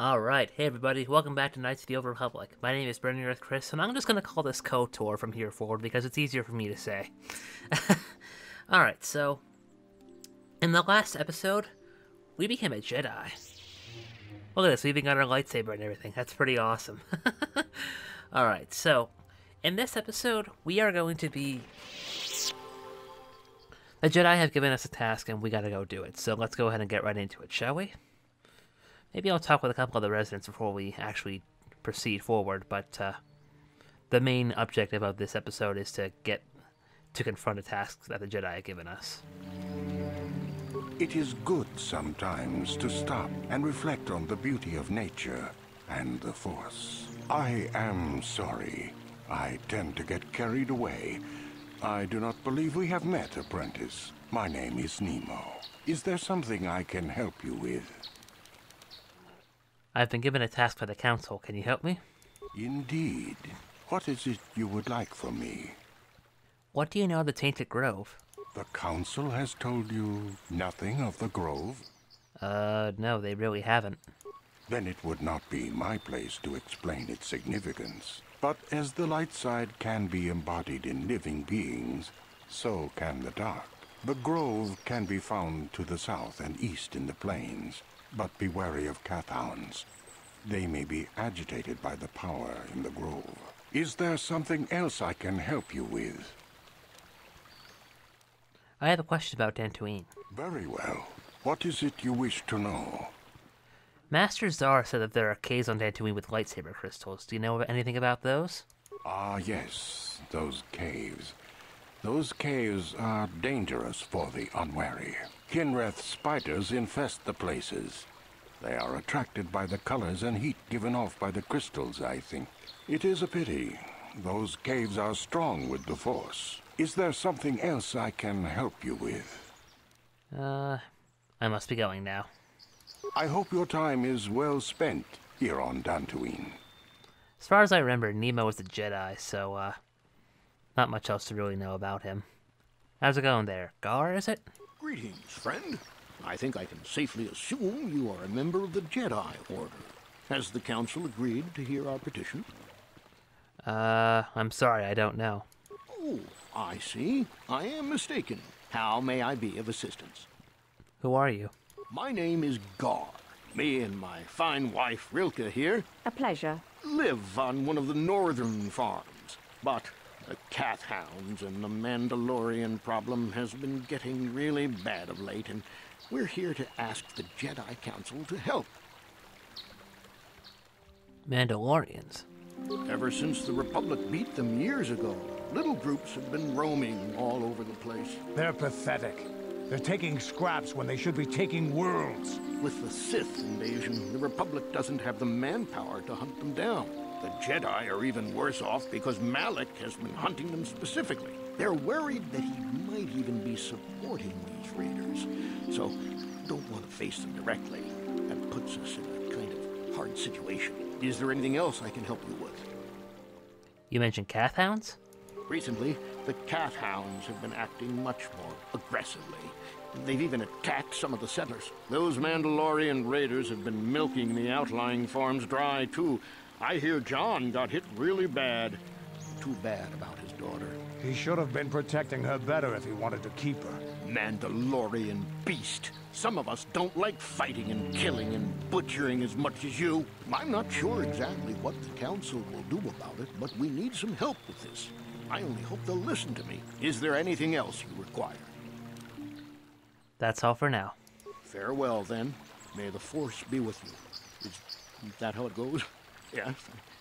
Alright, hey everybody, welcome back to Knights of the Old Republic. My name is Burning Earth Chris, and I'm just gonna call this KOTOR from here forward because it's easier for me to say. Alright, so, in the last episode, we became a Jedi. Look at this, we even got our lightsaber and everything, that's pretty awesome. Alright, so, in this episode, we are going to be... The Jedi have given us a task and we gotta go do it, so let's go ahead and get right into it, shall we? Maybe I'll talk with a couple of the residents before we actually proceed forward, but the main objective of this episode is to get to confront a task that the Jedi have given us. It is good sometimes to stop and reflect on the beauty of nature and the Force. I am sorry. I tend to get carried away. I do not believe we have met, apprentice. My name is Nemo. Is there something I can help you with? I've been given a task by the Council. Can you help me? Indeed. What is it you would like from me? What do you know of the Tainted Grove? The Council has told you nothing of the Grove? No, they really haven't. Then it would not be my place to explain its significance. But as the light side can be embodied in living beings, so can the dark. The Grove can be found to the south and east in the plains. But be wary of Kathhounds. They may be agitated by the power in the Grove. Is there something else I can help you with? I have a question about Dantooine. Very well. What is it you wish to know? Master Zar said that there are caves on Dantooine with lightsaber crystals. Do you know anything about those? Ah, yes. Those caves. Those caves are dangerous for the unwary. Kinreth spiders infest the places. They are attracted by the colors and heat given off by the crystals, I think. It is a pity. Those caves are strong with the Force. Is there something else I can help you with? I must be going now. I hope your time is well spent here on Dantooine. As far as I remember, Nemo was a Jedi, so, not much else to really know about him. How's it going there? Gar, is it? Greetings, friend. I think I can safely assume you are a member of the Jedi Order. Has the Council agreed to hear our petition? I'm sorry, I don't know. Oh, I see. I am mistaken. How may I be of assistance? Who are you? My name is Gar. Me and my fine wife, Rilke, here, A pleasure. live on one of the northern farms. But the Kathhounds and the Mandalorian problem has been getting really bad of late, and we're here to ask the Jedi Council to help. Mandalorians. Ever since the Republic beat them years ago, little groups have been roaming all over the place. They're pathetic. They're taking scraps when they should be taking worlds. With the Sith invasion, the Republic doesn't have the manpower to hunt them down. The Jedi are even worse off because Malak has been hunting them specifically. They're worried that he might even be supporting these raiders, so don't want to face them directly. That puts us in a kind of hard situation. Is there anything else I can help you with? You mentioned Kathhounds? Recently, the Kathhounds have been acting much more aggressively. They've even attacked some of the settlers. Those Mandalorian raiders have been milking the outlying farms dry, too. I hear John got hit really bad. Too bad about his daughter. He should have been protecting her better if he wanted to keep her. Mandalorian beast. Some of us don't like fighting and killing and butchering as much as you. I'm not sure exactly what the Council will do about it, but we need some help with this. I only hope they'll listen to me. Is there anything else you require? That's all for now. Farewell, then. May the Force be with you. Is that how it goes? Yes.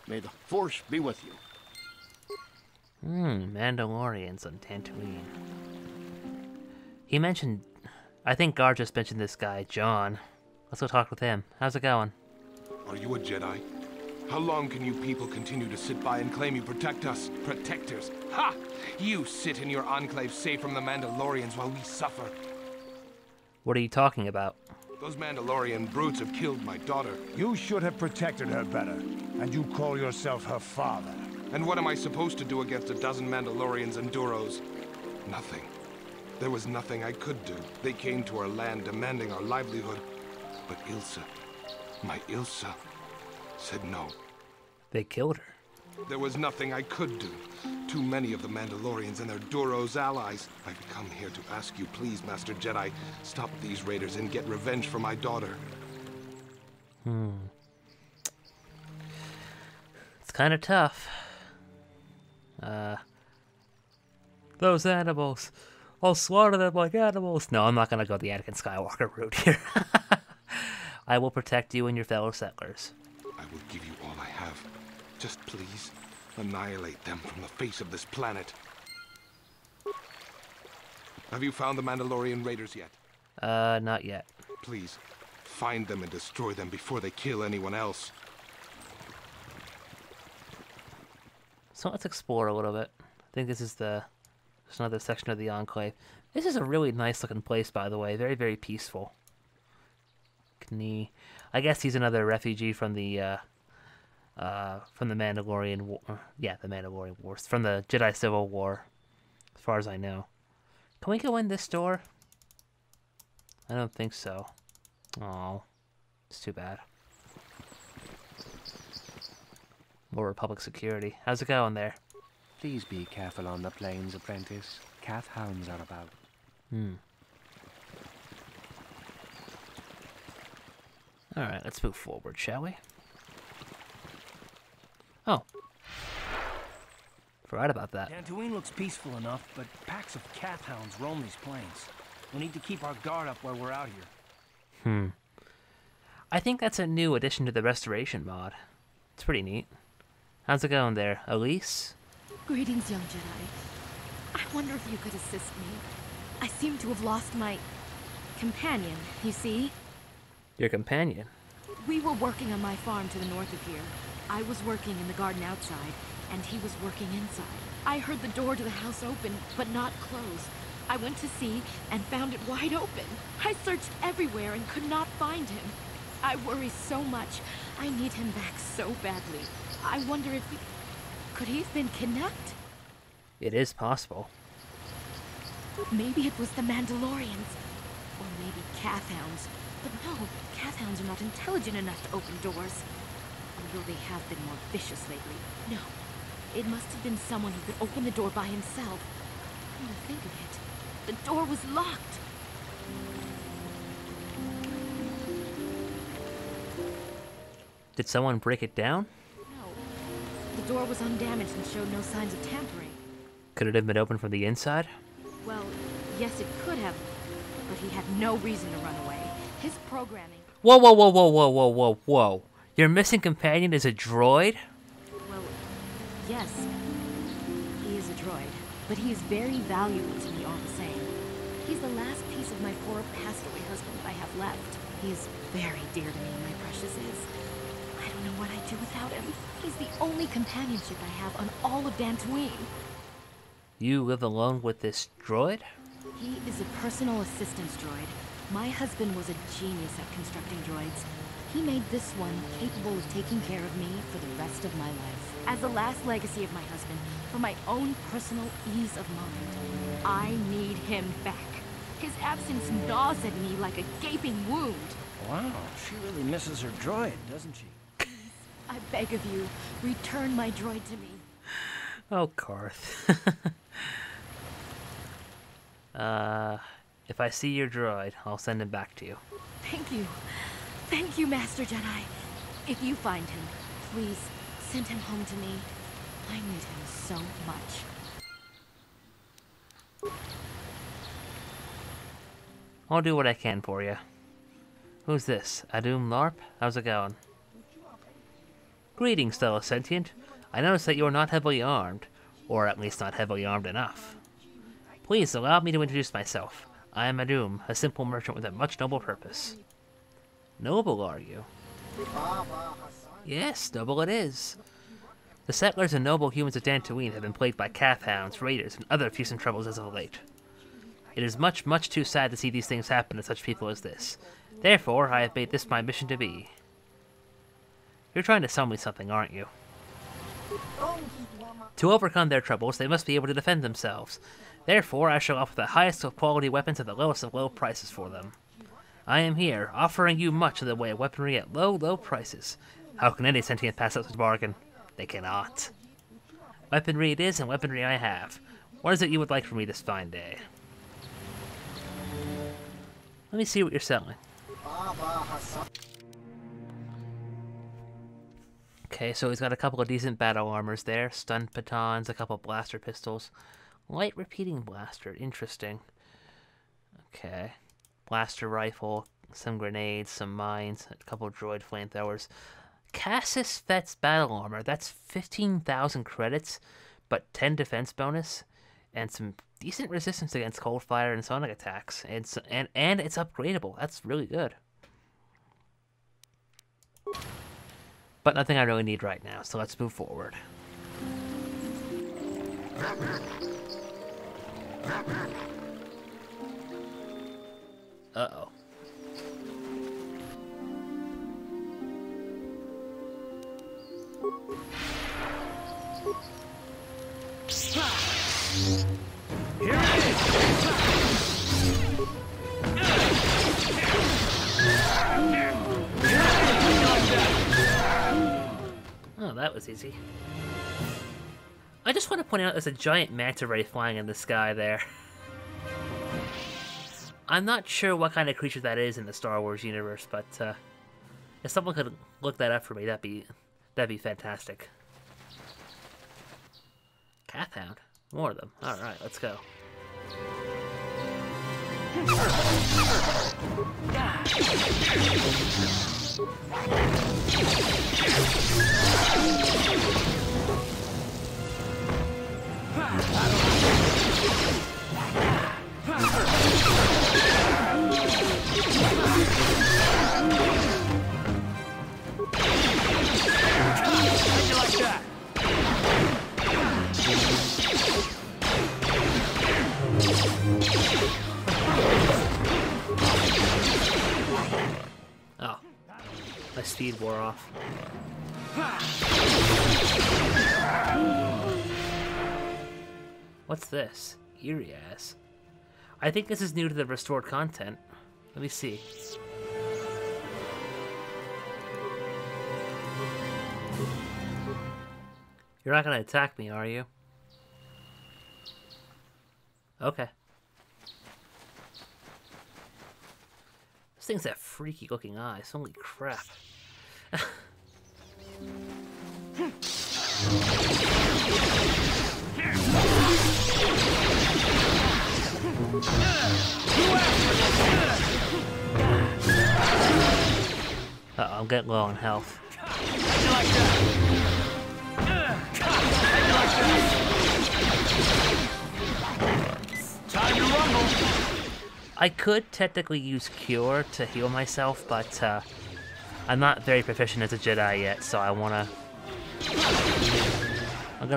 May the Force be with you. Mandalorians on Dantooine. He mentioned... I think Gar just mentioned this guy, John. Let's go talk with him. How's it going? Are you a Jedi? How long can you people continue to sit by and claim you protect us? Protectors? Ha! You sit in your enclave safe from the Mandalorians while we suffer. What are you talking about? Those Mandalorian brutes have killed my daughter. You should have protected her better. And you call yourself her father. And what am I supposed to do against a dozen Mandalorians and Duros? Nothing. There was nothing I could do. They came to our land demanding our livelihood. But Ilsa, my Ilsa, said no. They killed her. There was nothing I could do. Too many of the Mandalorians and their Duros allies. I've come here to ask you, please, Master Jedi, stop these raiders and get revenge for my daughter. It's kind of tough. Those animals. I'll slaughter them like animals. No, I'm not gonna go the Anakin Skywalker route here. I will protect you and your fellow settlers. I will give you all I have. Just please, annihilate them from the face of this planet. Have you found the Mandalorian raiders yet? Not yet. Please, find them and destroy them before they kill anyone else. So let's explore a little bit. I think this is just another section of the Enclave. This is a really nice looking place, by the way. Very, very peaceful. I guess he's another refugee from the Mandalorian War. Yeah, the Mandalorian Wars. From the Jedi Civil War, as far as I know. Can we go in this door? I don't think so. Oh, it's too bad. More Republic security. How's it going there? Please be careful on the plains, apprentice. Kath hounds are about. Alright, let's move forward, shall we? Oh. Forgot about that. Dantooine looks peaceful enough, but packs of Kath hounds roam these plains. We'll need to keep our guard up while we're out here. I think that's a new addition to the Restoration mod. It's pretty neat. How's it going there, Elise? Greetings, young Jedi. I wonder if you could assist me. I seem to have lost my companion, you see? Your companion? We were working on my farm to the north of here. I was working in the garden outside, and he was working inside. I heard the door to the house open, but not close. I went to see and found it wide open. I searched everywhere and could not find him. I worry so much. I need him back so badly. I wonder if could he have been kidnapped? It is possible. Maybe it was the Mandalorians. Or maybe Kath hounds. But no, Kath hounds are not intelligent enough to open doors. Although they have been more vicious lately. No, it must have been someone who could open the door by himself. Come to think of it, the door was locked. Did someone break it down? No, the door was undamaged and showed no signs of tampering. Could it have been opened from the inside? Well, yes it could have, but he had no reason to run away. His programming... Whoa, whoa, whoa, whoa, whoa, whoa, whoa, whoa. Your missing companion is a droid? Well, yes. He is a droid, but he is very valuable to me all the same. He's the last piece of my poor passed-away husband I have left. He is very dear to me, my precious is. I don't know what I'd do without him. He's the only companionship I have on all of Dantooine. You live alone with this droid? He is a personal assistance droid. My husband was a genius at constructing droids. He made this one capable of taking care of me for the rest of my life. As the last legacy of my husband, for my own personal ease of mind, I need him back. His absence gnaws at me like a gaping wound. Wow, she really misses her droid, doesn't she? I beg of you, return my droid to me. Oh, Karth. If I see your droid, I'll send him back to you. Thank you. Thank you, Master Jedi. If you find him, please send him home to me. I need him so much. I'll do what I can for you. Who's this? Adum Larp? How's it going? Greetings, fellow sentient. I notice that you are not heavily armed, or at least not heavily armed enough. Please allow me to introduce myself. I am Adum, a simple merchant with a much noble purpose. Noble, are you? Yes, noble it is. The settlers and noble humans of Dantooine have been plagued by Kath hounds, raiders, and other fearsome troubles as of late. It is much, much too sad to see these things happen to such people as this. Therefore, I have made this my mission to be. You're trying to sell me something, aren't you? To overcome their troubles, they must be able to defend themselves. Therefore, I shall offer the highest of quality weapons at the lowest of low prices for them. I am here, offering you much in the way of weaponry at low, low prices. How can any sentient pass up such a bargain? They cannot. Weaponry it is, and weaponry I have. What is it you would like from me this fine day? Let me see what you're selling. Okay, so he's got a couple of decent battle armors there. Stun batons, a couple blaster pistols. Light repeating blaster, interesting. Okay. Blaster rifle, some grenades, some mines, a couple of droid flamethrowers. Cassis Fett's battle armor, that's 15,000 credits, but 10 defense bonus, and some decent resistance against cold fire and sonic attacks. And it's upgradable. That's really good. But nothing I really need right now, so let's move forward. Uh-oh. Here it is! Oh, that was easy. I just want to point out there's a giant manta ray flying in the sky there. I'm not sure what kind of creature that is in the Star Wars universe, but if someone could look that up for me, that'd be fantastic. Cathound? More of them. Alright, let's go. Oh, my speed wore off. What's this? Eerie ass. I think this is new to the restored content. Let me see. You're not gonna attack me, are you? Okay. This thing's got freaky looking eyes. Holy crap. Uh-oh, I'm getting low on health. Time to rumble. I could technically use Cure to heal myself, but I'm not very proficient as a Jedi yet, so I'm gonna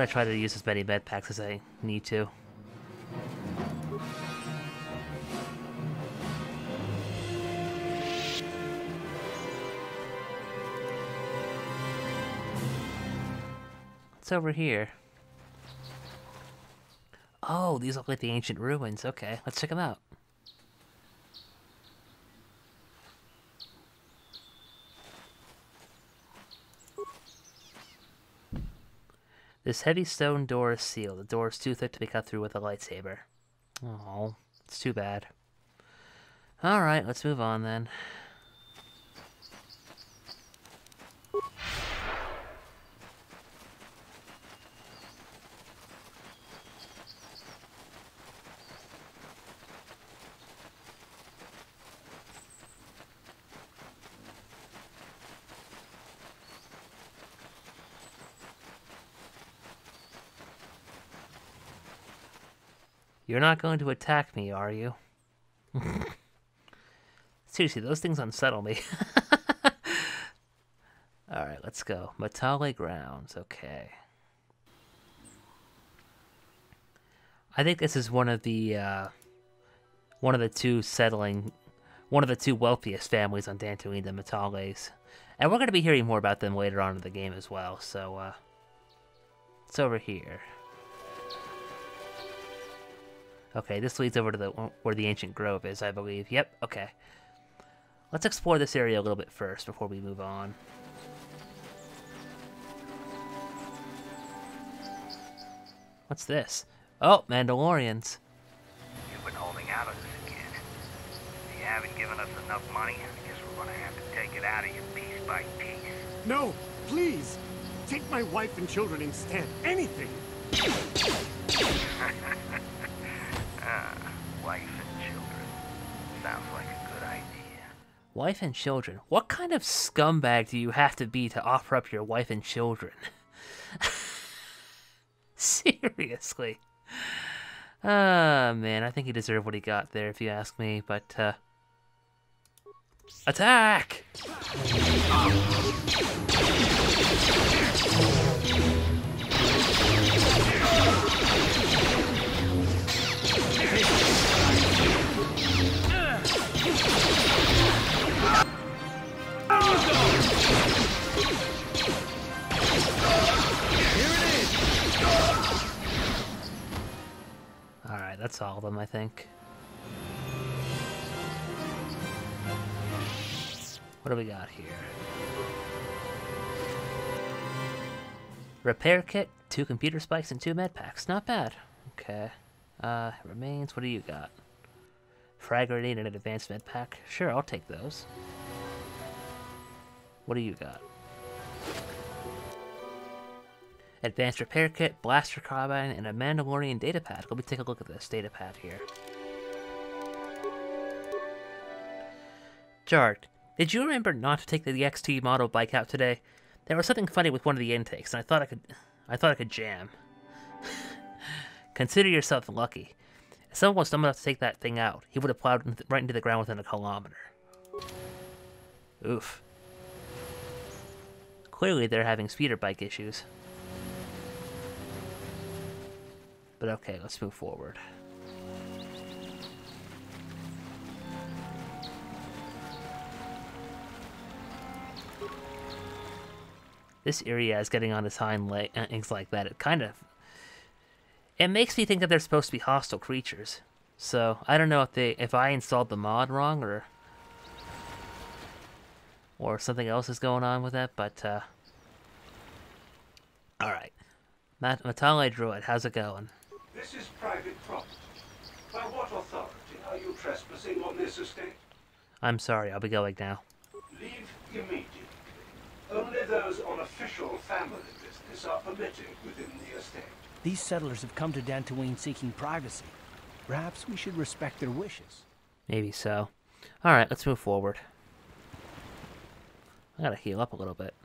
try to use as many med packs as I need to. What's over here? Oh, these look like the ancient ruins. Okay, let's check them out. This heavy stone door is sealed. The door is too thick to be cut through with a lightsaber. Oh, it's too bad. Alright, let's move on then. You're not going to attack me, are you? Seriously, those things unsettle me. Alright, let's go. Matale Grounds, okay. I think this is one of the two wealthiest families on Dantooine, the Matales. And we're going to be hearing more about them later on in the game as well, so, it's over here. Okay, this leads over to where the ancient grove is, I believe. Yep, okay. Let's explore this area a little bit first before we move on. What's this? Oh, Mandalorians. You've been holding out on this again. If you haven't given us enough money, I guess we're gonna have to take it out of you piece by piece. No, please. Take my wife and children instead. Anything. Wife and children. Sounds like a good idea. Wife and children. What kind of scumbag do you have to be to offer up your wife and children? Seriously. Man, I think he deserved what he got there, if you ask me, but, attack! Alright, that's all of them, I think. What do we got here? Repair kit, 2 computer spikes, and 2 med packs. Not bad. Okay. Remains, what do you got? Frag grenade and an advanced med pack. Sure, I'll take those. What do you got? Advanced repair kit, blaster carbine, and a Mandalorian data pad. Let me take a look at this data pad here. Jard, did you remember not to take the XT model bike out today? There was something funny with one of the intakes, and I thought I could jam. Consider yourself lucky. If someone was dumb enough to take that thing out, he would have plowed right into the ground within a kilometer. Oof. Clearly they're having speeder bike issues. But okay, let's move forward. This area is getting on its hind legs like that. It makes me think that they're supposed to be hostile creatures. So I don't know if I installed the mod wrong or something else is going on with that. But all right, Matale Druid, how's it going? This is private property. By what authority are you trespassing on this estate? I'm sorry, I'll be going now. Leave immediately. Only those on official family business are permitted within the estate. These settlers have come to Dantooine seeking privacy. Perhaps we should respect their wishes. Maybe so. Alright, let's move forward. I gotta heal up a little bit.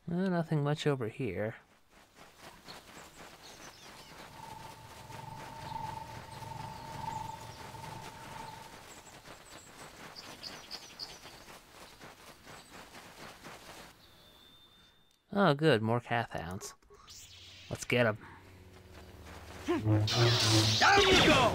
Nothing much over here. Oh, good, more Kathhounds. Let's get them. Down you go!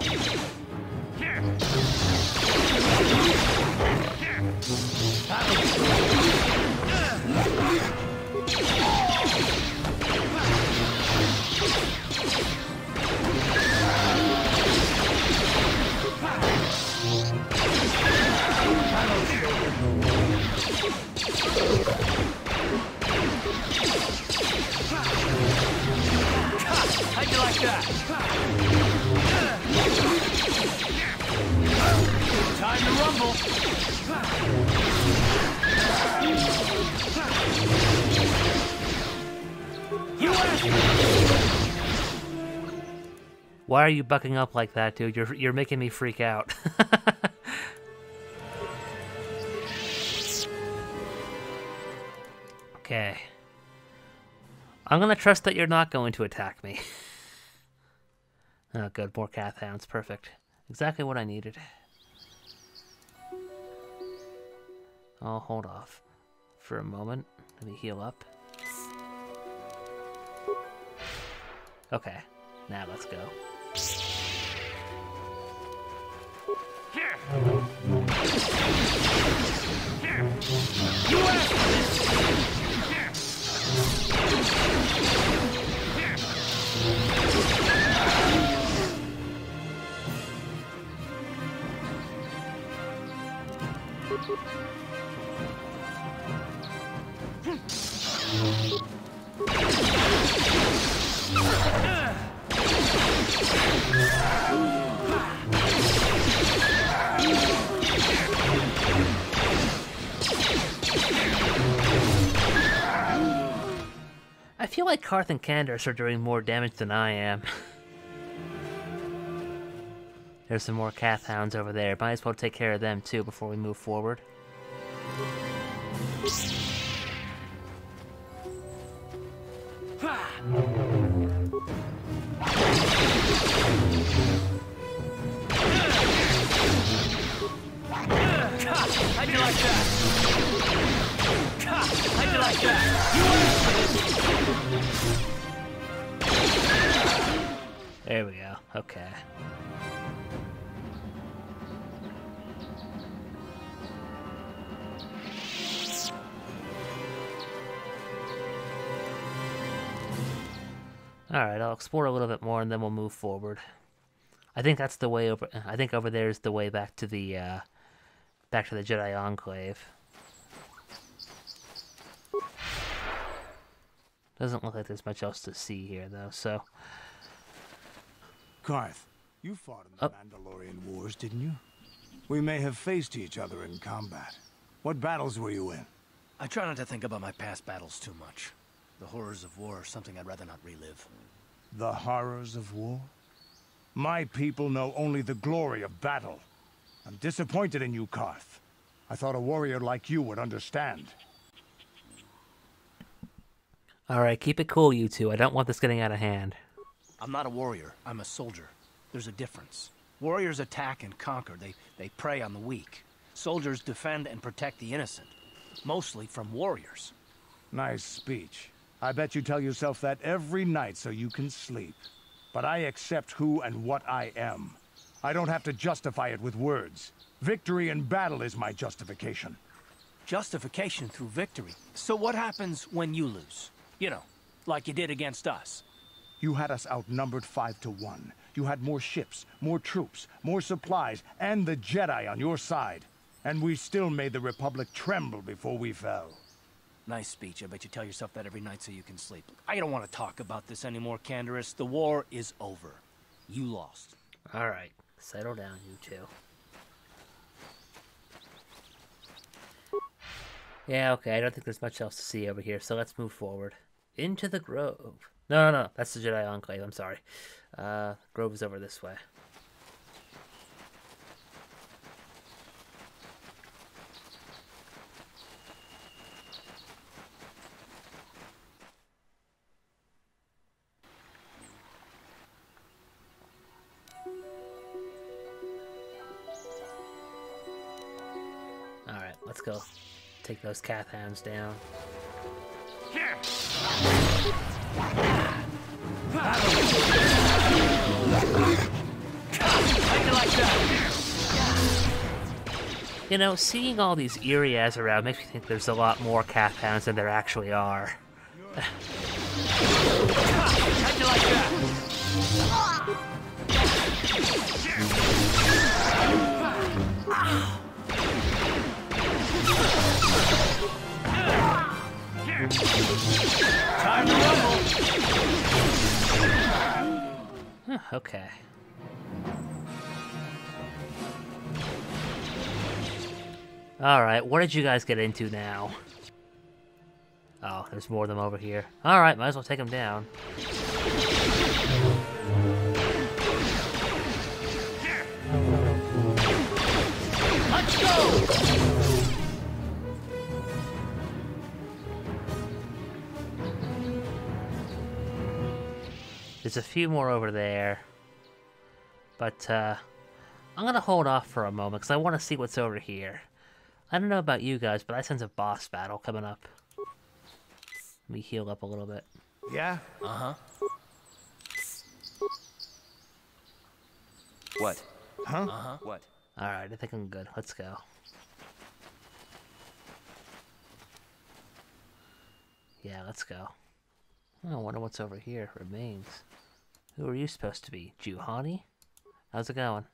How'd you like that? Time to rumble. Why are you bucking up like that, dude? You're making me freak out. Okay. I'm gonna trust that you're not going to attack me. Oh, good. More Kathhounds. Perfect. Exactly what I needed. I'll hold off for a moment. Let me heal up. Okay. Now let's go. Here. Here. You asked for this. Here. Here. I feel like Karth and Candace are doing more damage than I am. There's some more Kath Hounds over there. Might as well take care of them too before we move forward. How'd you like that? How'd you like that? There we go. Okay. Alright, I'll explore a little bit more and then we'll move forward. I think that's the way over. I think over there is the way back to the Jedi Enclave. Doesn't look like there's much else to see here, though, so... Karth, you fought in the Mandalorian Wars, didn't you? We may have faced each other in combat. What battles were you in? I try not to think about my past battles too much. The horrors of war are something I'd rather not relive. The horrors of war? My people know only the glory of battle. I'm disappointed in you, Karth. I thought a warrior like you would understand. Alright, keep it cool, you two. I don't want this getting out of hand. I'm not a warrior. I'm a soldier. There's a difference. Warriors attack and conquer. They prey on the weak. Soldiers defend and protect the innocent. Mostly from warriors. Nice speech. I bet you tell yourself that every night so you can sleep. But I accept who and what I am. I don't have to justify it with words. Victory in battle is my justification. Justification through victory. So what happens when you lose? You know, like you did against us. You had us outnumbered 5-1. You had more ships, more troops, more supplies, and the Jedi on your side. And we still made the Republic tremble before we fell. Nice speech. I bet you tell yourself that every night so you can sleep. I don't want to talk about this anymore, Candace. The war is over. You lost. Alright, settle down, you two. Yeah, okay, I don't think there's much else to see over here, so let's move forward. Into the Grove. No, that's the Jedi Enclave, I'm sorry. Grove is over this way. Alright, let's go take those Kath Hounds down. You know, seeing all these Irias around makes me think there's a lot more Kath Hounds than there actually are. How'd you like that? Time to rumble. Okay. Alright, what did you guys get into now? Oh, there's more of them over here. Alright, might as well take them down. Let's go! There's a few more over there. But, I'm gonna hold off for a moment, because I want to see what's over here. I don't know about you guys, but I sense a boss battle coming up. Let me heal up a little bit. Yeah? Uh-huh. What? Huh? Uh-huh. What? Alright, I think I'm good. Let's go. Yeah, let's go. Oh, I wonder what's over here. Remains. Who are you supposed to be? Juhani? How's it going?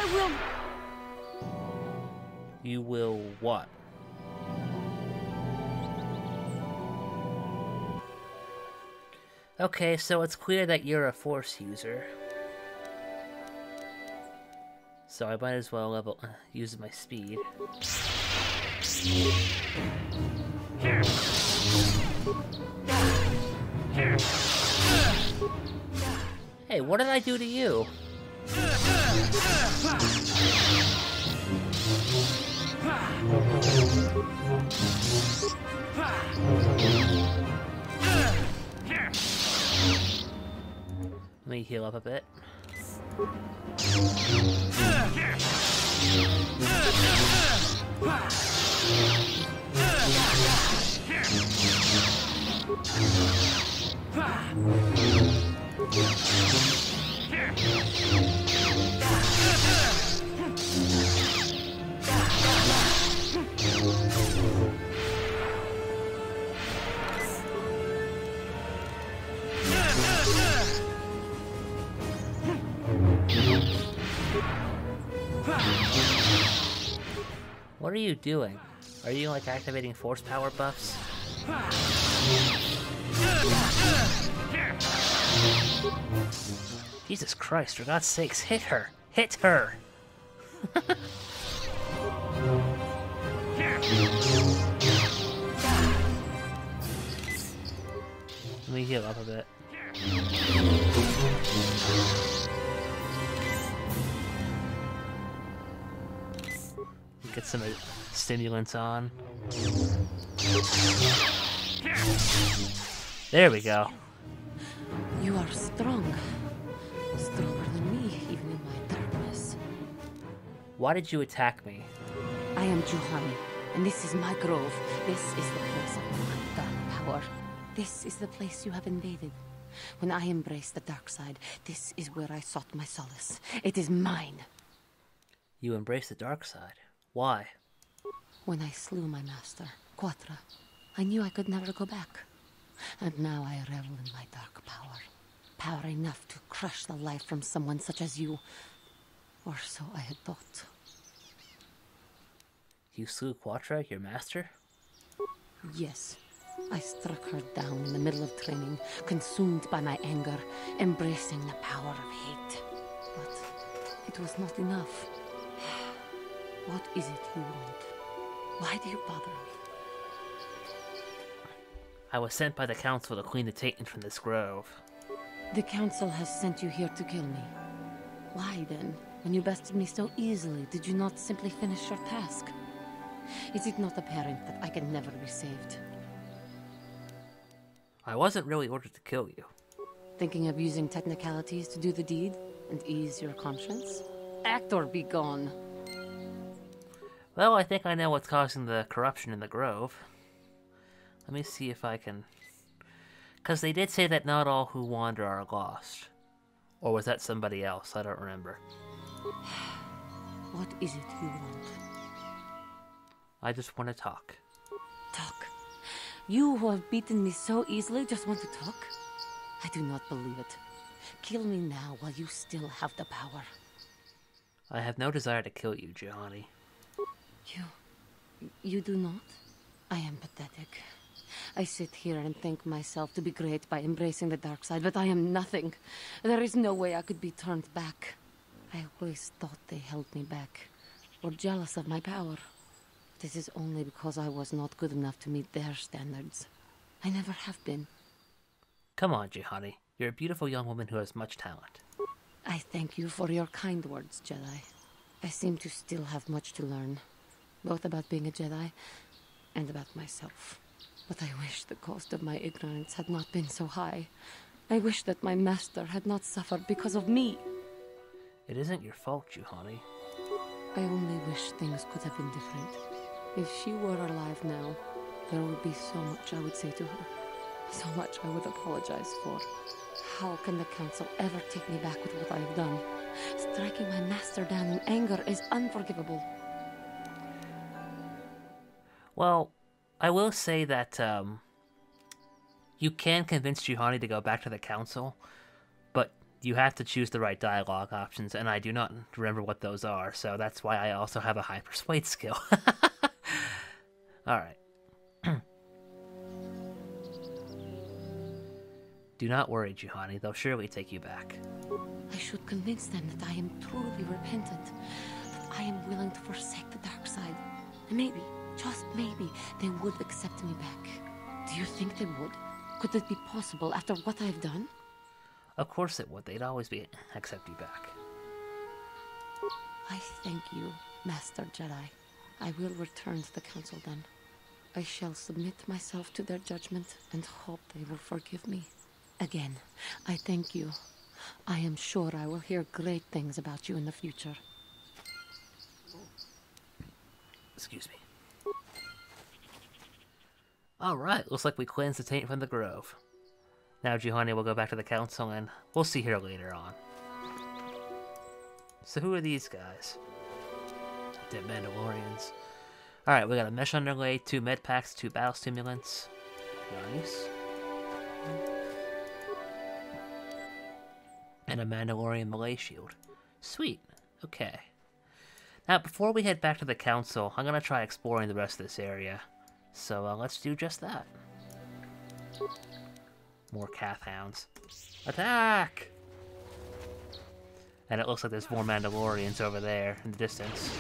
I will... You will what? Okay, so it's clear that you're a Force user. So I might as well use my speed. Hey, what did I do to you? Let me heal up a bit. What are you doing? Are you like activating force power buffs? Jesus Christ, for God's sakes, hit her! Hit her! Let me heal up a bit. Get some stimulants on. There we go. You are strong. Stronger than me, even in my darkness. Why did you attack me? I am Juhani, and this is my grove. This is the place of my dark power. This is the place you have invaded. When I embraced the dark side, this is where I sought my solace. It is mine. You embraced the dark side. Why? When I slew my master, Quatra, I knew I could never go back. And now I revel in my dark power. Power enough to crush the life from someone such as you. Or so I had thought. You slew Quatra, your master? Yes. I struck her down in the middle of training, consumed by my anger, embracing the power of hate. But it was not enough. What is it you want? Why do you bother me? I was sent by the council to clean the Titan from this grove. The council has sent you here to kill me. Why then, when you bested me so easily, did you not simply finish your task? Is it not apparent that I can never be saved? I wasn't really ordered to kill you. Thinking of using technicalities to do the deed and ease your conscience? Act or be gone. Well, I think I know what's causing the corruption in the grove. Let me see if I can... Because they did say that not all who wander are lost. Or was that somebody else? I don't remember. What is it you want? I just want to talk. Talk? You who have beaten me so easily just want to talk? I do not believe it. Kill me now while you still have the power. I have no desire to kill you, Gianni. You do not? I am pathetic. I sit here and think myself to be great by embracing the dark side, but I am nothing. There is no way I could be turned back. I always thought they held me back, or jealous of my power. This is only because I was not good enough to meet their standards. I never have been. Come on, Gianni. You're a beautiful young woman who has much talent. I thank you for your kind words, Jedi. I seem to still have much to learn, both about being a Jedi and about myself. But I wish the cost of my ignorance had not been so high. I wish that my master had not suffered because of me. It isn't your fault, Gianni. I only wish things could have been different. If she were alive now, there would be so much I would say to her. So much I would apologize for. How can the council ever take me back with what I have done? Striking my master down in anger is unforgivable. Well, I will say that you can convince Gianni to go back to the council, but you have to choose the right dialogue options, and I do not remember what those are, so that's why I also have a high persuade skill. Alright. Do not worry, Juhani, they'll surely take you back. I should convince them that I am truly repentant, that I am willing to forsake the dark side. And maybe, just maybe, they would accept me back. Do you think they would? Could it be possible after what I've done? Of course it would. They'd always accept you back. I thank you, Master Jedi. I will return to the Council then. I shall submit myself to their judgment and hope they will forgive me. Again, I thank you. I am sure I will hear great things about you in the future. Excuse me. Alright, looks like we cleansed the taint from the grove. Now Juhani will go back to the council and we'll see her later on. So who are these guys? Dead Mandalorians. Alright, we got a mesh underlay, 2 med packs, 2 battle stimulants. Nice. And a Mandalorian melee shield. Sweet. Okay. Now, before we head back to the council, I'm gonna try exploring the rest of this area. So, let's do just that. More Kath hounds. Attack! And it looks like there's more Mandalorians over there in the distance.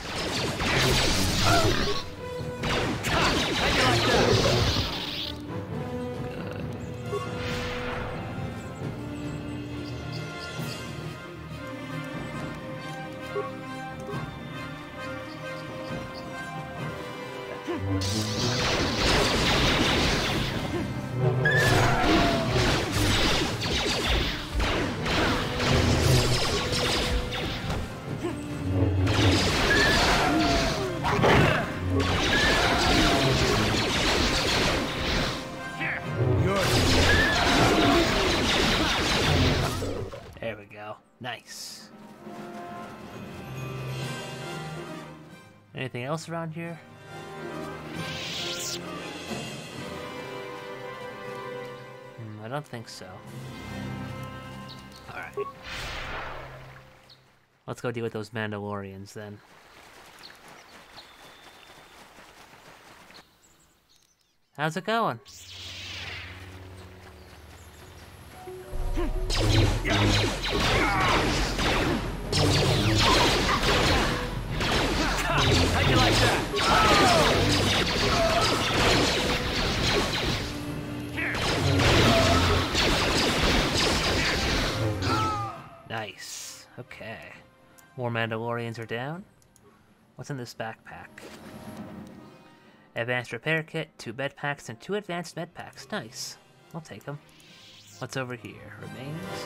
There we go. Nice. Anything else around here? I don't think so. Alright. Let's go deal with those Mandalorians then. How's it going? How'd you like that? Nice. Okay. More Mandalorians are down. What's in this backpack? Advanced repair kit, 2 med packs, and 2 advanced med packs. Nice. I'll take them. What's over here? Remains.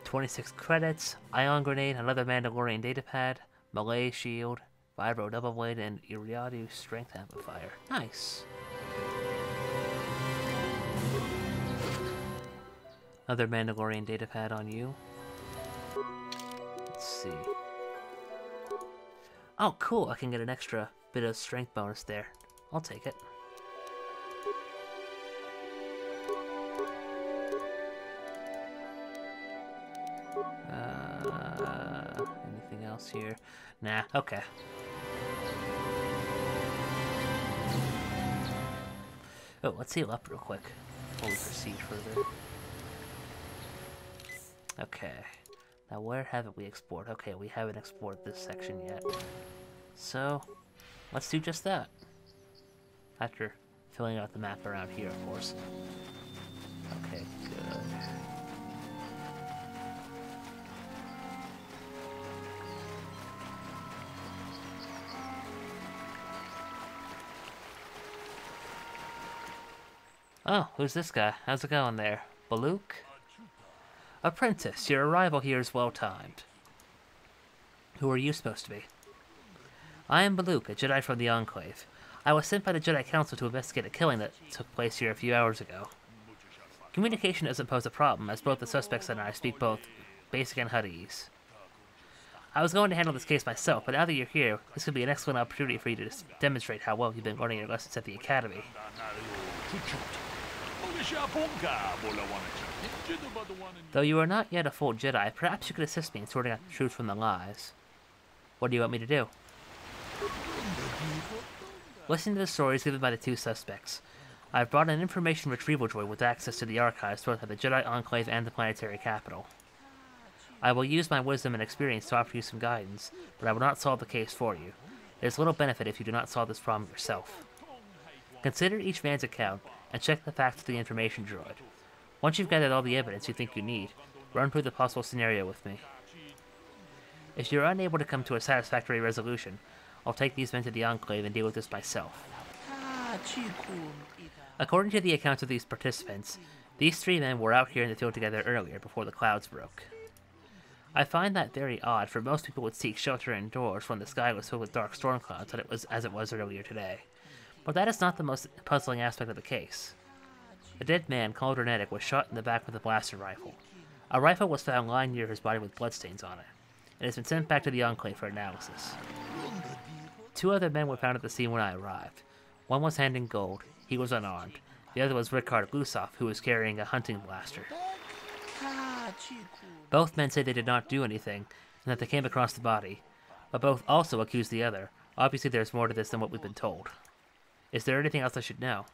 26 credits, ion grenade, another Mandalorian datapad, melee shield, vibro double blade, and Iriadu strength amplifier. Nice. Another Mandalorian datapad on you. Let's see. Oh, cool! I can get an extra bit of strength bonus there. I'll take it. Anything else here? Nah, okay. Oh, let's heal up real quick before we proceed further. Okay. Now where haven't we explored? Okay, we haven't explored this section yet. So, let's do just that. After filling out the map around here, of course. Okay, good. Oh, who's this guy? How's it going there? Baluk? Apprentice, your arrival here is well timed. Who are you supposed to be? I am Baluk, a Jedi from the Enclave. I was sent by the Jedi Council to investigate a killing that took place here a few hours ago. Communication doesn't pose a problem, as both the suspects and I speak both basic and Huttese. I was going to handle this case myself, but now that you're here, this could be an excellent opportunity for you to demonstrate how well you've been learning your lessons at the Academy. Though you are not yet a full Jedi, perhaps you could assist me in sorting out the truth from the lies. What do you want me to do? Listening to the stories given by the two suspects, I have brought an information retrieval droid with access to the archives both at the Jedi Enclave and the planetary capital. I will use my wisdom and experience to offer you some guidance, but I will not solve the case for you. There's little benefit if you do not solve this problem yourself. Consider each man's account, and check the facts of the information droid. Once you've gathered all the evidence you think you need, run through the possible scenario with me. If you are unable to come to a satisfactory resolution, I'll take these men to the Enclave and deal with this myself. According to the accounts of these participants, these three men were out here in the field together earlier before the clouds broke. I find that very odd, for most people would seek shelter indoors when the sky was filled with dark storm clouds as it was earlier today. But that is not the most puzzling aspect of the case. A dead man called Renetic was shot in the back with a blaster rifle. A rifle was found lying near his body with bloodstains on it. It has been sent back to the Enclave for analysis. Two other men were found at the scene when I arrived. One was hand in gold. He was unarmed. The other was Ricard Glusov, who was carrying a hunting blaster. Both men say they did not do anything, and that they came across the body, but both also accuse the other. Obviously there's more to this than what we've been told. Is there anything else I should know?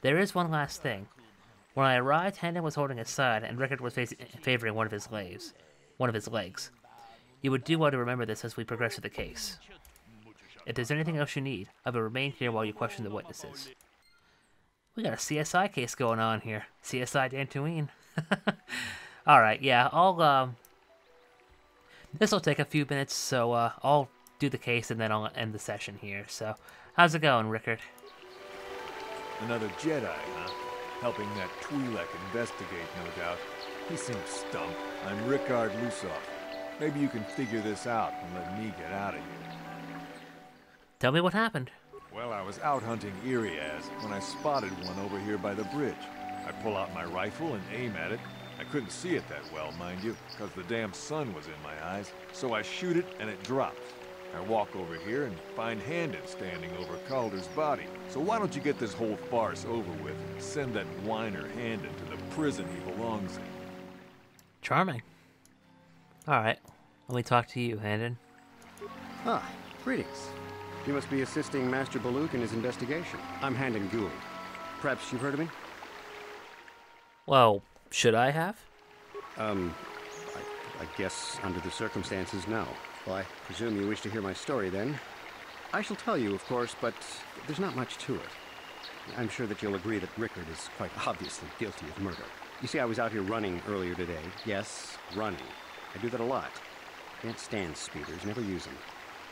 There is one last thing. When I arrived, Hendon was holding his side, and Rickard was favoring one of his legs. You would do well to remember this as we progress through the case. If there's anything else you need, I will remain here while you question the witnesses. We got a CSI case going on here. CSI Dantooine. Alright, yeah, this'll take a few minutes, so, I'll do the case and then I'll end the session here, so. How's it going, Rickard? Another Jedi, huh? Helping that Twi'lek investigate, no doubt. He seems stumped. I'm Ricard Lusov. Maybe you can figure this out and let me get out of here. Tell me what happened. Well, I was out hunting Iriaz when I spotted one over here by the bridge. I pull out my rifle and aim at it. I couldn't see it that well, mind you, because the damn sun was in my eyes. So I shoot it and it drops. I walk over here and find Handon standing over Calder's body. So why don't you get this whole farce over with and send that whiner Handon to the prison he belongs in? Charming. Alright, let me talk to you, Handon. Ah, greetings. You must be assisting Master Baluk in his investigation. I'm Handon Gould. Perhaps you've heard of me? Well, should I have? I guess under the circumstances, no. Well, I presume you wish to hear my story, then. I shall tell you, of course, but there's not much to it. I'm sure that you'll agree that Rickard is quite obviously guilty of murder. You see, I was out here running earlier today. Yes, running. I do that a lot. Can't stand speeders, never use them.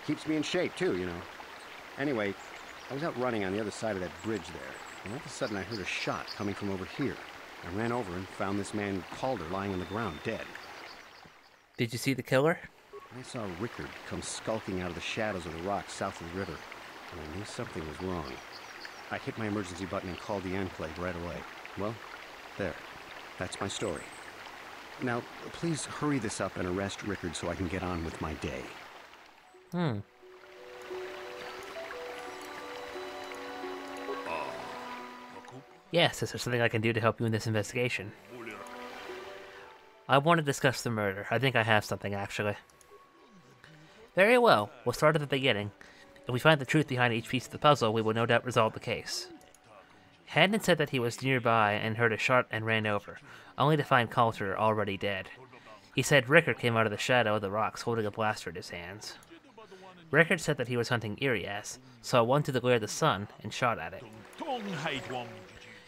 Keeps me in shape, too, you know. Anyway, I was out running on the other side of that bridge there, and all of a sudden I heard a shot coming from over here. I ran over and found this man Calder lying on the ground, dead. Did you see the killer? I saw Rickard come skulking out of the shadows of the rocks south of the river, and I knew something was wrong. I hit my emergency button and called the Enclave right away. Well, there. That's my story. Now, please hurry this up and arrest Rickard so I can get on with my day. Yes, is there something I can do to help you in this investigation? I want to discuss the murder. I think I have something, actually. Very well. We'll start at the beginning. If we find the truth behind each piece of the puzzle, we will no doubt resolve the case. Handon said that he was nearby and heard a shot and ran over, only to find Coulter already dead. He said Rickard came out of the shadow of the rocks holding a blaster in his hands. Rickard said that he was hunting Iriaz, saw one to the glare of the sun, and shot at it.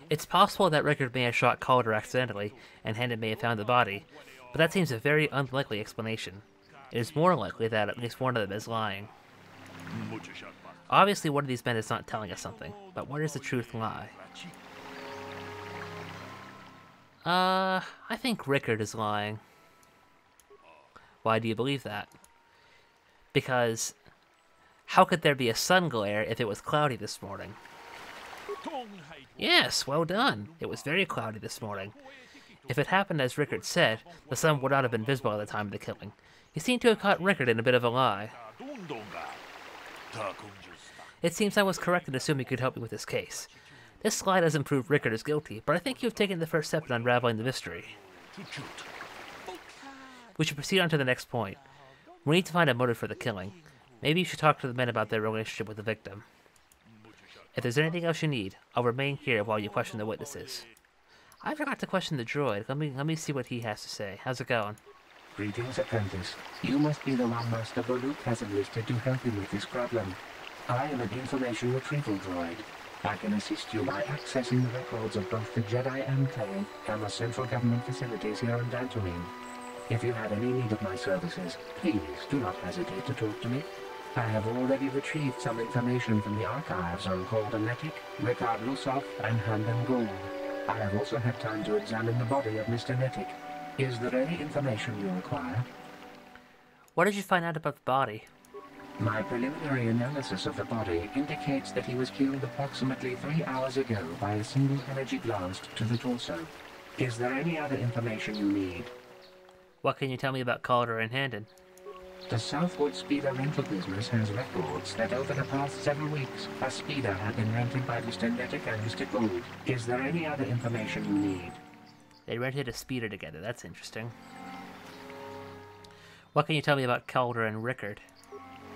It's possible that Rickard may have shot Calder accidentally, and Handon may have found the body, but that seems a very unlikely explanation. It is more likely that at least one of them is lying. Obviously one of these men is not telling us something, but where does the truth lie? I think Rickard is lying. Why do you believe that? Because how could there be a sun glare if it was cloudy this morning? Yes, well done. It was very cloudy this morning. If it happened as Rickard said, the sun would not have been visible at the time of the killing. You seem to have caught Rickard in a bit of a lie. It seems I was correct in assuming you could help me with this case. This slide doesn't prove Rickard is guilty, but I think you have taken the first step in unraveling the mystery. We should proceed on to the next point. We need to find a motive for the killing. Maybe you should talk to the men about their relationship with the victim. If there's anything else you need, I'll remain here while you question the witnesses. I forgot to question the droid. Let me see what he has to say. How's it going? Greetings, apprentice. You must be the one Master Baluk has enlisted to help him with this problem. I am an information retrieval droid. I can assist you by accessing the records of both the Jedi Enclave and the central government facilities here on Dantooine. If you have any need of my services, please do not hesitate to talk to me. I have already retrieved some information from the archives on Calder Netic, Rickard Lusov, and Handan Gould. I have also had time to examine the body of Mr. Netic. Is there any information you require? What did you find out about the body? My preliminary analysis of the body indicates that he was killed approximately 3 hours ago by a single energy blast to the torso. Is there any other information you need? What can you tell me about Calder and Handan? The Southwood Speeder rental business has records that over the past 7 weeks, a speeder had been rented by Mr. Netic and Mr. Gould. Is there any other information you need? They rented a speeder together. That's interesting. What can you tell me about Calder and Rickard?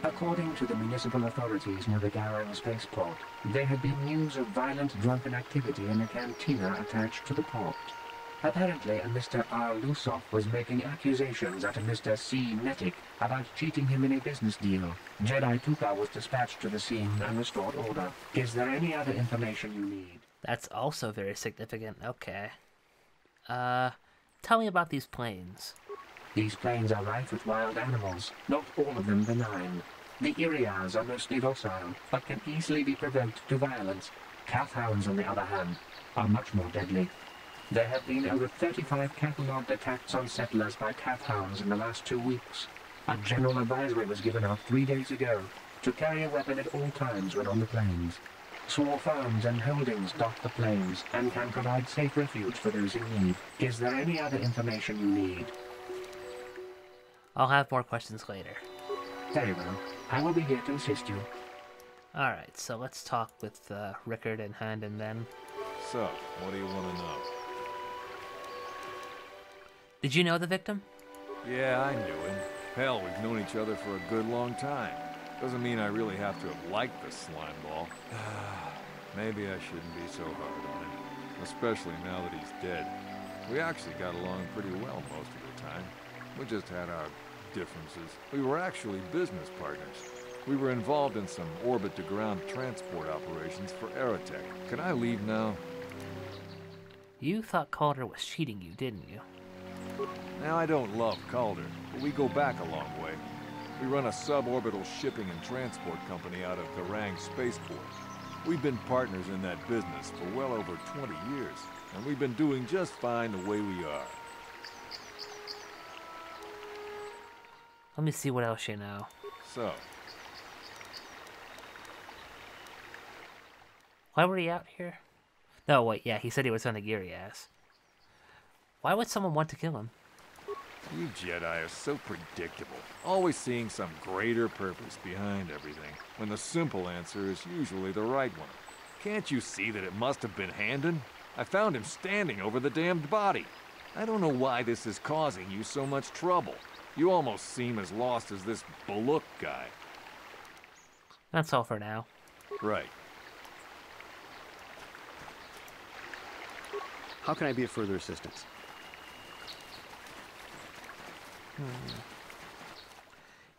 According to the municipal authorities near the Garang spaceport, there had been news of violent drunken activity in a cantina attached to the port. Apparently, a Mr. R. Lusov was making accusations at a Mr. C. Netic about cheating him in a business deal. Jedi Tuka was dispatched to the scene and restored order. Is there any other information you need? That's also very significant. Okay. Tell me about these planes. These plains are rife with wild animals, not all of them benign. The Irias are mostly docile, but can easily be provoked to violence. Calf-hounds, on the other hand, are much more deadly. There have been over 35 catalogued attacks on settlers by calf-hounds in the last 2 weeks. A general advisory was given out 3 days ago to carry a weapon at all times when on the plains. Small farms and holdings dot the plains and can provide safe refuge for those in need. Is there any other information you need? I'll have more questions later. Very well. I will be here to assist you. Alright, so let's talk with Rickard and Handan then. So, what do you want to know? Did you know the victim? Yeah, I knew him. Hell, we've known each other for a good long time. Doesn't mean I really have to have liked the slime ball. Maybe I shouldn't be so hard on him. Especially now that he's dead. We actually got along pretty well most of the time. We just had our differences. We were actually business partners. We were involved in some orbit-to-ground transport operations for Aerotech. Can I leave now? You thought Calder was cheating you, didn't you? Now, I don't love Calder, but we go back a long way. We run a suborbital shipping and transport company out of Garang Spaceport. We've been partners in that business for well over 20 years, and we've been doing just fine the way we are. Let me see what else you know. So, why were you out here? No, wait, yeah, he said he was on the Girias. Why would someone want to kill him? you Jedi are so predictable, always seeing some greater purpose behind everything, when the simple answer is usually the right one. Can't you see that it must have been Handan? I found him standing over the damned body. I don't know why this is causing you so much trouble. You almost seem as lost as this Baluk guy. That's all for now. Right. How can I be of further assistance?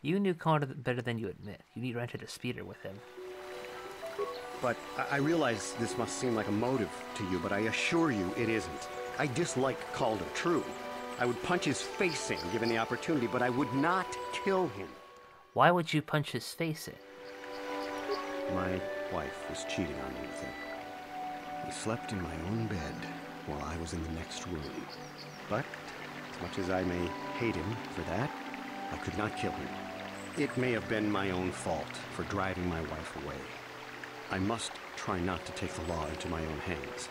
You knew Calder better than you admit. You rented a speeder with him. But I realize this must seem like a motive to you, but I assure you it isn't. I dislike Calder, true. I would punch his face in, given the opportunity, but I would not kill him. Why would you punch his face in? My wife was cheating on me with him. We slept in my own bed while I was in the next room. But, as much as I may hate him for that, I could not kill him. It may have been my own fault for driving my wife away. I must try not to take the law into my own hands.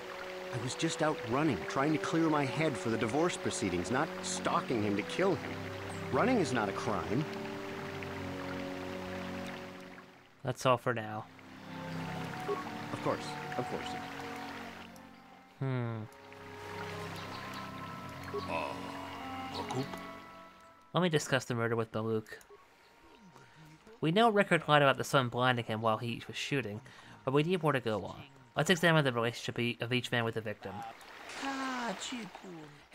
I was just out running, trying to clear my head for the divorce proceedings, not stalking him to kill him. Running is not a crime. That's all for now. Of course, sir. Let me discuss the murder with Baluk. We know Rickard lied about the sun blinding him while he was shooting, but we need more to go on. Let's examine the relationship of each man with the victim.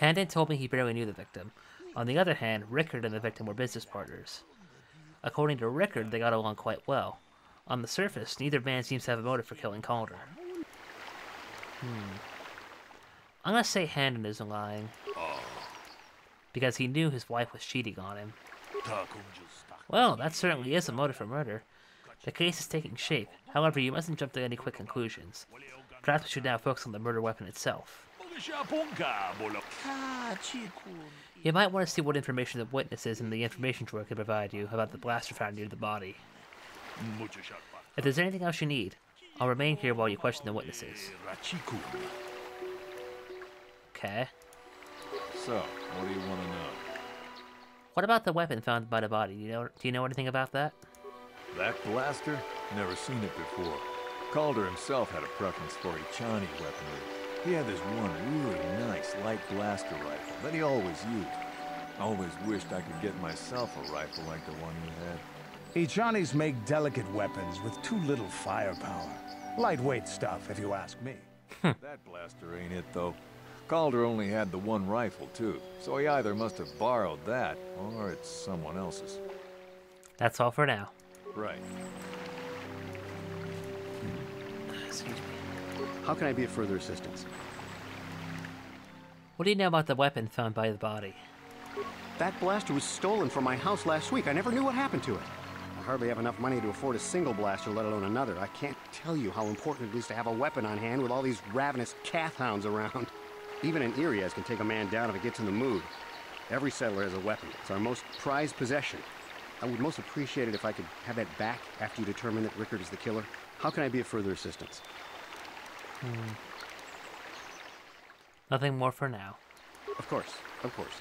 Handon told me he barely knew the victim. On the other hand, Rickard and the victim were business partners. According to Rickard, they got along quite well. On the surface, neither man seems to have a motive for killing Calder. I'm gonna say Handon is lying. Because he knew his wife was cheating on him. Well, that certainly is a motive for murder. The case is taking shape. However, you mustn't jump to any quick conclusions. Perhaps we should now focus on the murder weapon itself. You might want to see what information the witnesses in the information drawer can provide you about the blaster found near the body. If there's anything else you need, I'll remain here while you question the witnesses. Okay. So, what do you want to know? What about the weapon found by the body? Do you know anything about that? That blaster? Never seen it before. Calder himself had a preference for Echani weaponry. He had this one really nice light blaster rifle that he always used. Always wished I could get myself a rifle like the one he had. Echanis make delicate weapons with too little firepower. Lightweight stuff, if you ask me. That blaster ain't it, though. Calder only had the one rifle, too, so he either must have borrowed that, or it's someone else's. That's all for now. Right. Excuse me. How can I be of further assistance? What do you know about the weapon found by the body? That blaster was stolen from my house last week. I never knew what happened to it. I hardly have enough money to afford a single blaster, let alone another. I can't tell you how important it is to have a weapon on hand with all these ravenous cath hounds around. Even an Irias can take a man down if it gets in the mood. Every settler has a weapon. It's our most prized possession. I would most appreciate it if I could have that back after you determine that Rickard is the killer. How can I be of further assistance? Nothing more for now. Of course, of course.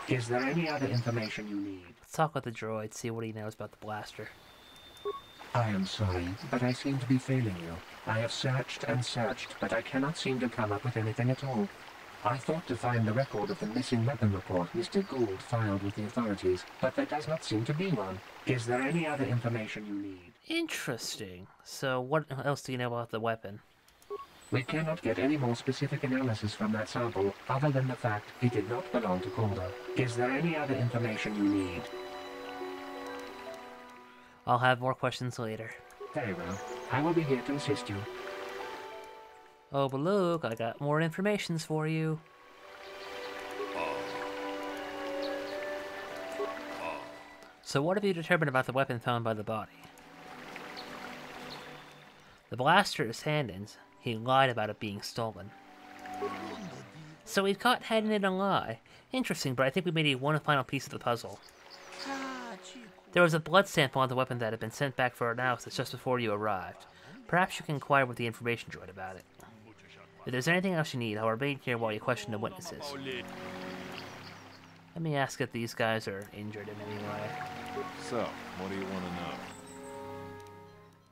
Is there any other information you need? Let's talk with the droid, see what he knows about the blaster. I am sorry, but I seem to be failing you. I have searched and searched, but I cannot seem to come up with anything at all. I thought to find the record of the missing weapon report Mr. Gould filed with the authorities, but there does not seem to be one. Is there any other information you need? Interesting. So what else do you know about the weapon? We cannot get any more specific analysis from that sample, other than the fact it did not belong to Calder. Is there any other information you need? I'll have more questions later. Very well. I will be here to assist you. Oh, but look, I got more informations for you. So what have you determined about the weapon found by the body? The blaster is Handon's. He lied about it being stolen. So we caught Handon in a lie. Interesting, but I think we may need one final piece of the puzzle. There was a blood sample on the weapon that had been sent back for analysis just before you arrived. Perhaps you can inquire with the information droid about it. If there's anything else you need, I'll remain here while you question the witnesses. Let me ask if these guys are injured in any way. So, what do you want to know?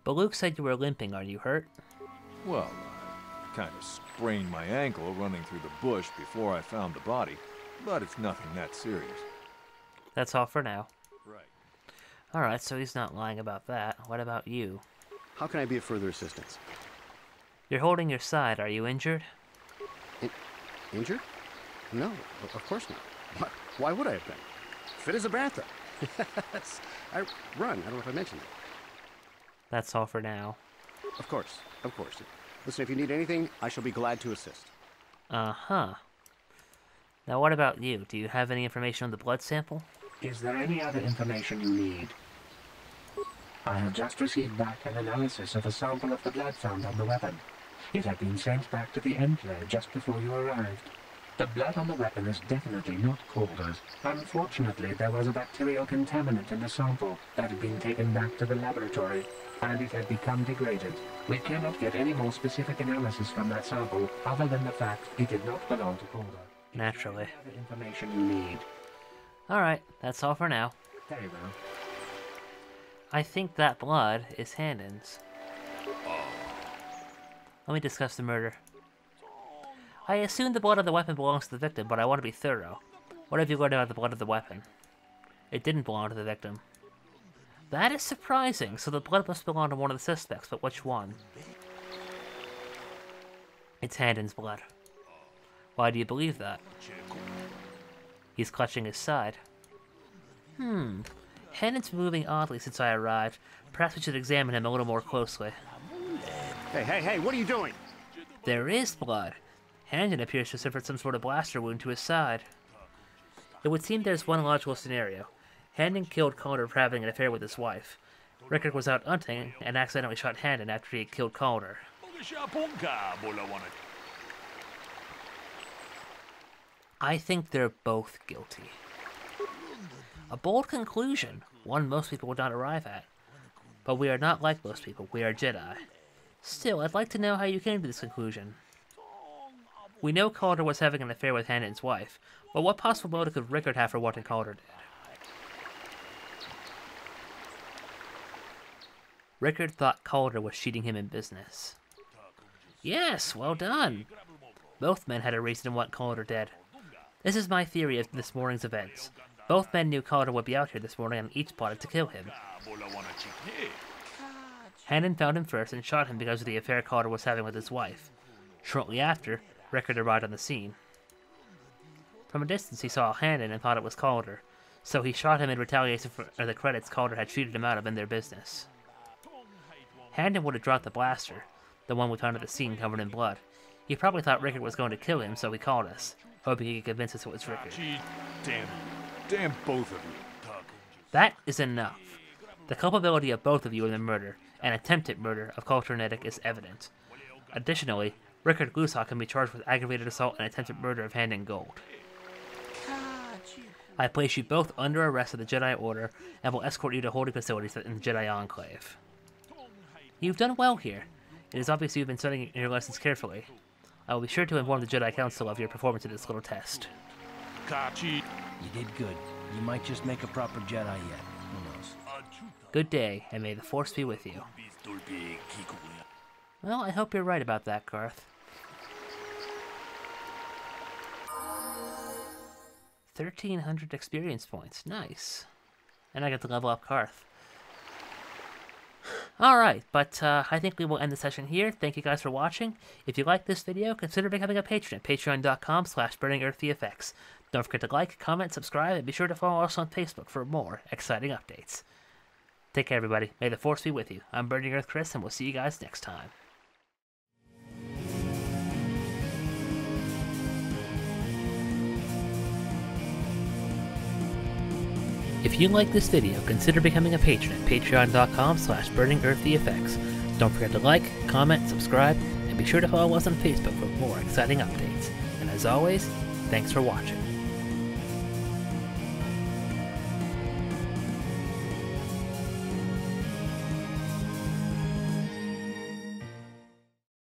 Baluk said you were limping. Are you hurt? Well, I kind of sprained my ankle running through the bush before I found the body, but it's nothing that serious. That's all for now. Right. Alright, so he's not lying about that. What about you? How can I be of further assistance? You're holding your side. Are you injured? Injured? No, of course not. Why would I have been? Fit as a bantha. I run. I don't know if I mentioned it. That's all for now. Of course, of course. Listen, if you need anything, I shall be glad to assist. Uh-huh. Now what about you? Do you have any information on the blood sample? Is there any other information you need? I have just received back an analysis of a sample of the blood found on the weapon. It had been sent back to the enclave just before you arrived. The blood on the weapon is definitely not Calder's. Unfortunately, there was a bacterial contaminant in the sample that had been taken back to the laboratory, and it had become degraded. We cannot get any more specific analysis from that sample, other than the fact it did not belong to Calder. Naturally. The information you need. Alright, that's all for now. Very well. I think that blood is Handon's. Let me discuss the murder. I assume the blood of the weapon belongs to the victim, but I want to be thorough. What have you learned about the blood of the weapon? It didn't belong to the victim. That is surprising, so the blood must belong to one of the suspects, but which one? It's Handon's blood. Why do you believe that? He's clutching his side. Handon's moving oddly since I arrived. Perhaps we should examine him a little more closely. Hey, what are you doing? There is blood. Handon appears to have suffered some sort of blaster wound to his side. It would seem there's one logical scenario. Handon killed Calder for having an affair with his wife. Rickard was out hunting and accidentally shot Handon after he had killed Calder. I think they're both guilty. A bold conclusion, one most people would not arrive at. But we are not like most people, we are Jedi. Still, I'd like to know how you came to this conclusion. We know Calder was having an affair with Handon's wife, but what possible motive could Rickard have for wanting Calder dead? Rickard thought Calder was cheating him in business. Yes, well done! Both men had a reason to want Calder dead. This is my theory of this morning's events. Both men knew Calder would be out here this morning and each plotted to kill him. Handon found him first and shot him because of the affair Calder was having with his wife. Shortly after, Rickard arrived on the scene. From a distance he saw Handon and thought it was Calder, so he shot him in retaliation for the credits Calder had cheated him out of in their business. Handon would have dropped the blaster, the one we found at the scene covered in blood. He probably thought Rickard was going to kill him, so he called us, hoping he could convince us it was Rickard. Damn both of you. That is enough. The culpability of both of you in the murder, and attempted murder, of Culture Netic is evident. Additionally, Rickard Glusaw can be charged with aggravated assault and attempted murder of Handon Gold. I place you both under arrest of the Jedi Order, and will escort you to holding facilities in the Jedi Enclave. You've done well here. It is obvious you've been studying your lessons carefully. I will be sure to inform the Jedi Council of your performance in this little test. You did good. You might just make a proper Jedi yet. Who knows? Good day, and may the Force be with you. Well, I hope you're right about that, Garth. 1,300 experience points. Nice. And I get to level up Garth. Alright, but I think we will end the session here. Thank you guys for watching. If you like this video, consider becoming a patron at patreon.com/burningearthvfx. Don't forget to like, comment, subscribe, and be sure to follow us on Facebook for more exciting updates. Take care, everybody. May the Force be with you. I'm Burning Earth Chris, and we'll see you guys next time. If you like this video, consider becoming a patron at patreon.com/burningearthvfx. Don't forget to like, comment, subscribe, and be sure to follow us on Facebook for more exciting updates. And as always, thanks for watching.